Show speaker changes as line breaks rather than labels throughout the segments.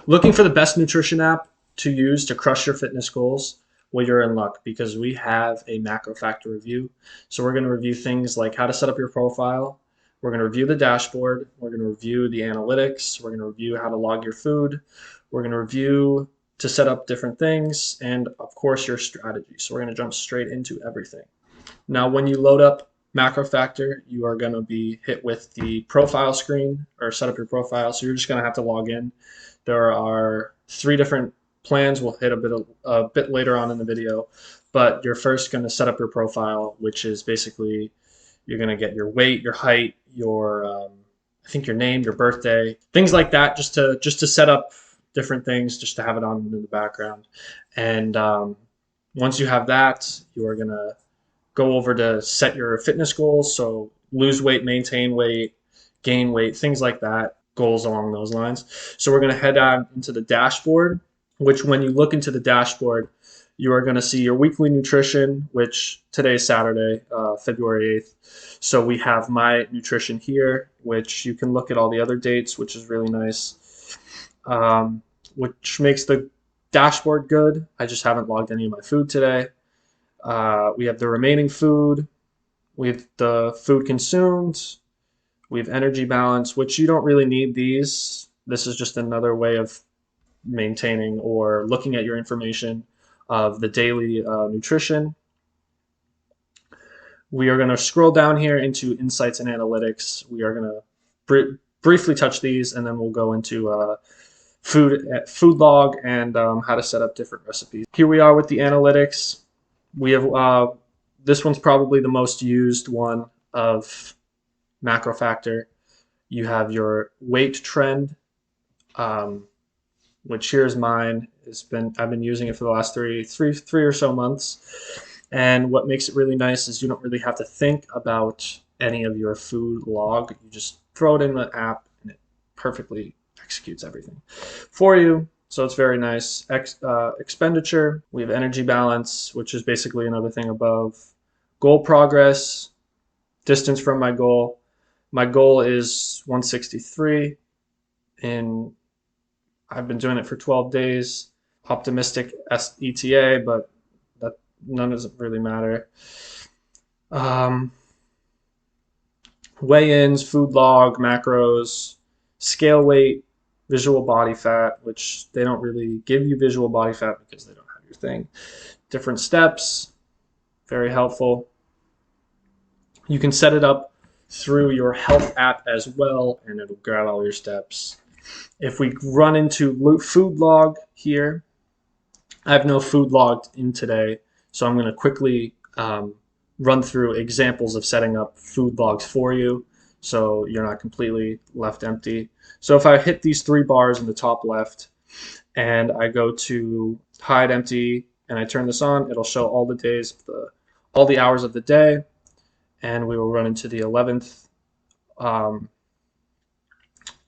Looking for the best nutrition app to use to crush your fitness goals? Well, you're in luck because we have a MacroFactor review. So we're going to review things like how to set up your profile. We're going to review the dashboard. We're going to review the analytics. We're going to review how to log your food. We're going to review to set up different things and, of course, your strategy. So we're going to jump straight into everything. Now, when you load up MacroFactor, you are going to be hit with the profile screen or set up your profile. So you're just going to have to log in. There are 3 different plans. We'll hit a bit later on in the video, but you're first going to set up your profile, which is basically you're going to get your weight, your height, your I think your name, your birthday, things like that, just to set up different things, just to have it on in the background. And once you have that, you are going to go over to set your fitness goals. So lose weight, maintain weight, gain weight, things like that, goals along those lines. So we're going to head out into the dashboard, which when you look into the dashboard, you are going to see your weekly nutrition, which today is Saturday, February 8th. So we have my nutrition here, which you can look at all the other dates, which is really nice, which makes the dashboard good. I just haven't logged any of my food today. We have the remaining food. We have the food consumed. We have energy balance, which you don't really need these. This is just another way of maintaining or looking at your information of the daily nutrition. We are going to scroll down here into insights and analytics. We are going to briefly touch these, and then we'll go into food log and how to set up different recipes. Here we are with the analytics. We have this one's probably the most used one of MacroFactor. You have your weight trend, which here's mine. I've been using it for the last three or so months. And what makes it really nice is you don't really have to think about any of your food log. You just throw it in the app and it perfectly executes everything for you. So it's very nice. Expenditure, we have energy balance, which is basically another thing above. Goal progress, distance from my goal. My goal is 163, and I've been doing it for 12 days. Optimistic ETA, but that none doesn't really matter. Weigh-ins, food log, macros, scale weight, visual body fat, which they don't really give you visual body fat because they don't have your thing. Different steps, very helpful. You can set it up through your health app as well, and it'll grab all your steps. If we run into food log here, I have no food logged in today, so I'm going to quickly run through examples of setting up food logs for you so you're not completely left empty. So if I hit these 3 bars in the top left and I go to hide empty and I turn this on, it'll show all the days, all the hours of the day, and we will run into the 11th,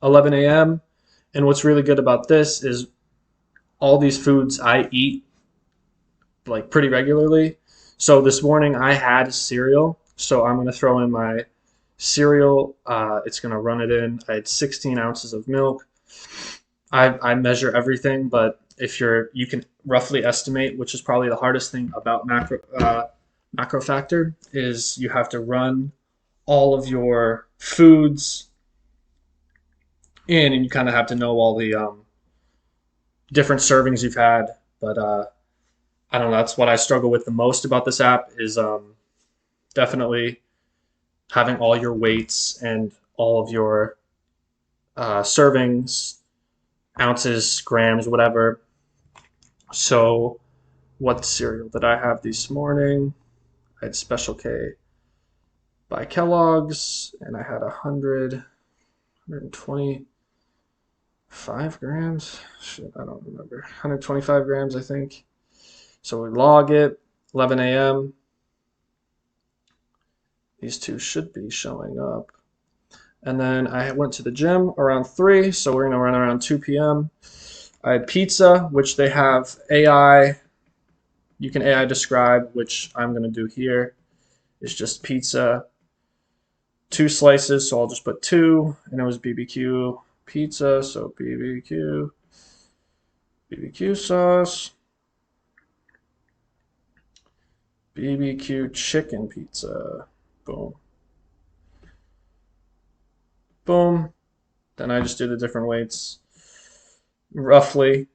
11 a.m. And what's really good about this is all these foods I eat like pretty regularly. So this morning I had cereal, so I'm going to throw in my cereal. It's going to run it in. I had 16 ounces of milk. I measure everything, but if you can roughly estimate, which is probably the hardest thing about MacroFactor, is you have to run all of your foods in, and you kind of have to know all the different servings you've had. But I don't know. That's what I struggle with the most about this app is definitely having all your weights and all of your servings, ounces, grams, whatever. So what cereal did I have this morning? I had Special K by Kellogg's, and I had 125 grams. Shit, I don't remember. 125 grams, I think. So we log it, 11 a.m. These 2 should be showing up. And then I went to the gym around 3, so we're going to run around 2 p.m. I had pizza, which they have AI. You can AI describe, which I'm going to do here. It's just pizza, 2 slices, so I'll just put 2, and it was BBQ pizza, so BBQ. BBQ sauce, BBQ chicken pizza. Boom. Boom. Then I just do the different weights roughly.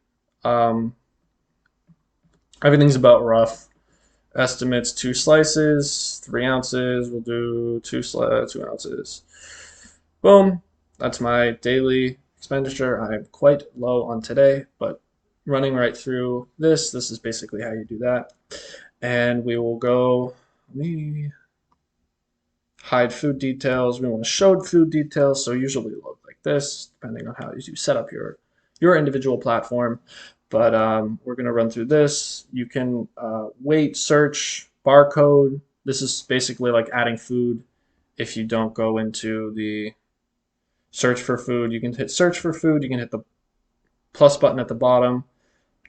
Um, Everything's about rough. Estimates 2 slices, 3 ounces. We'll do 2 ounces. Boom. That's my daily expenditure. I'm quite low on today, but running right through this is basically how you do that. And we will go, let me hide food details. We want to show food details, so usually look like this, depending on how you set up your individual platform. But we're going to run through this. You can weight, search, barcode. This is basically like adding food. If you don't go into the search for food, you can hit search for food. You can hit the plus button at the bottom.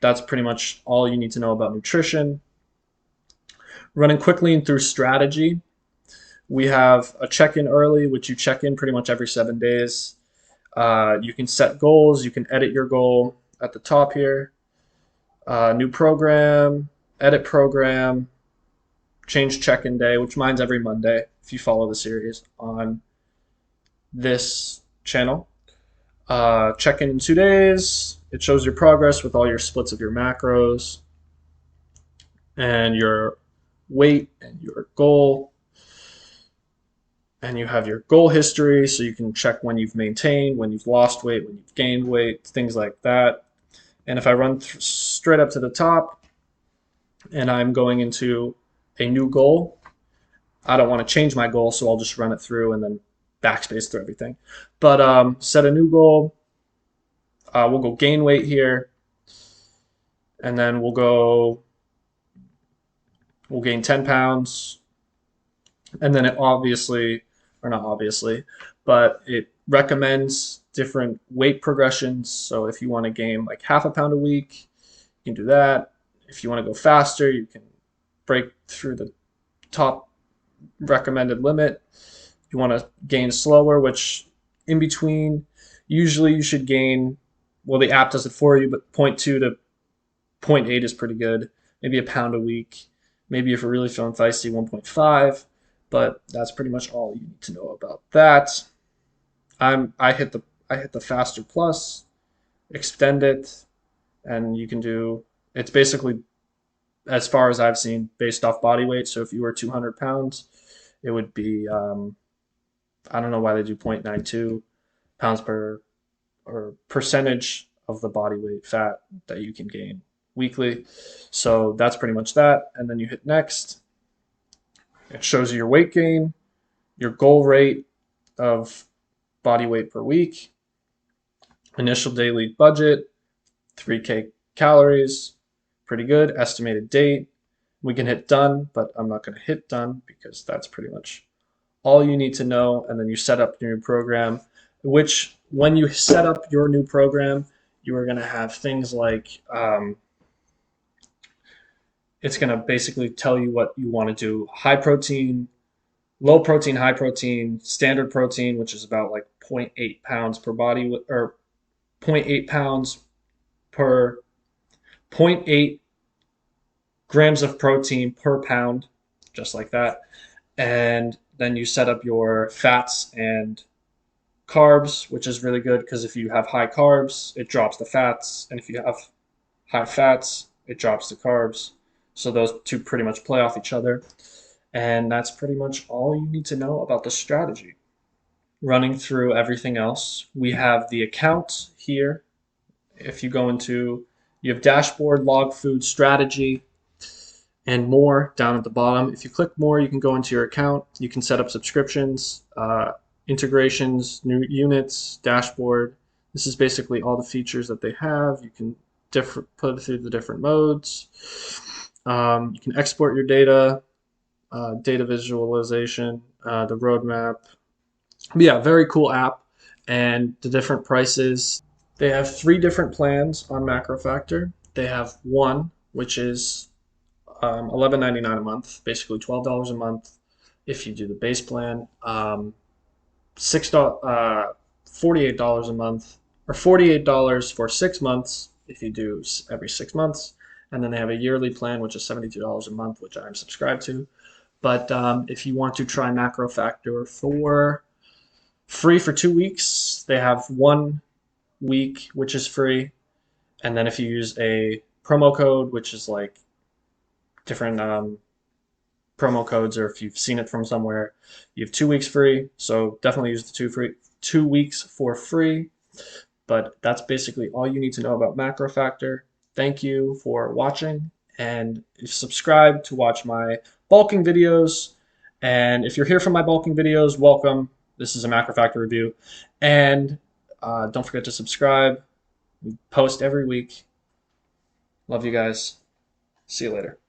That's pretty much all you need to know about nutrition. Running quickly and through strategy. We have a check-in early, which you check in pretty much every 7 days. You can set goals. You can edit your goal at the top here. New program, edit program, change check-in day, which mine's every Monday if you follow the series on this channel. Check-in 2 days. It shows your progress with all your splits of your macros and your weight and your goal. And you have your goal history, so you can check when you've maintained, when you've lost weight, when you've gained weight, things like that. And if I run straight up to the top and I'm going into a new goal, I don't want to change my goal, so I'll just run it through and then backspace through everything. But set a new goal. We'll go gain weight here, and then we'll gain 10 pounds. And then it obviously, or not obviously, but it recommends different weight progressions. So if you want to gain like half a pound a week, you can do that. If you want to go faster, you can break through the top recommended limit. If you want to gain slower, which in between, usually you should gain, well, the app does it for you, but 0.2 to 0.8 is pretty good. Maybe a pound a week. Maybe if you're really feeling feisty, 1.5. But that's pretty much all you need to know about that. I hit the faster plus, extend it, and you can do, it's basically, as far as I've seen, based off body weight. So if you were 200 pounds, it would be I don't know why they do 0.92 pounds per, or percentage of the body weight fat that you can gain weekly. So that's pretty much that. And then you hit next. It shows you your weight gain, your goal rate of body weight per week, initial daily budget, 3K calories, pretty good, estimated date. We can hit done, but I'm not going to hit done because that's pretty much all you need to know. And then you set up your new program, which when you set up your new program, you are going to have things like it's going to basically tell you what you want to do: high protein, low protein, high protein, standard protein, which is about like 0.8 pounds per body, or 0.8 pounds per, 0.8 grams of protein per pound, just like that. And then you set up your fats and carbs, which is really good because if you have high carbs, it drops the fats. And if you have high fats, it drops the carbs. So those two pretty much play off each other. And that's pretty much all you need to know about the strategy. Running through everything else, we have the account here. If you go into, you have dashboard, log food, strategy, and more down at the bottom. If you click more, you can go into your account. You can set up subscriptions, integrations, new units, dashboard. This is basically all the features that they have. You can put it through the different modes. You can export your data, data visualization, the roadmap. But yeah, very cool app. And the different prices. They have 3 different plans on MacroFactor. They have one, which is $11.99 a month, basically $12 a month if you do the base plan. $48 a month, or $48 for 6 months, if you do every 6 months. And then they have a yearly plan, which is $72 a month, which I'm subscribed to. But if you want to try MacroFactor for free for 2 weeks, they have 1 week, which is free. And then if you use a promo code, which is like different promo codes, or if you've seen it from somewhere, you have 2 weeks free. So definitely use the 2 weeks for free. But that's basically all you need to know about MacroFactor. Thank you for watching, and subscribe to watch my bulking videos. And if you're here from my bulking videos, welcome. This is a MacroFactor review. And don't forget to subscribe. We post every week. Love you guys. See you later.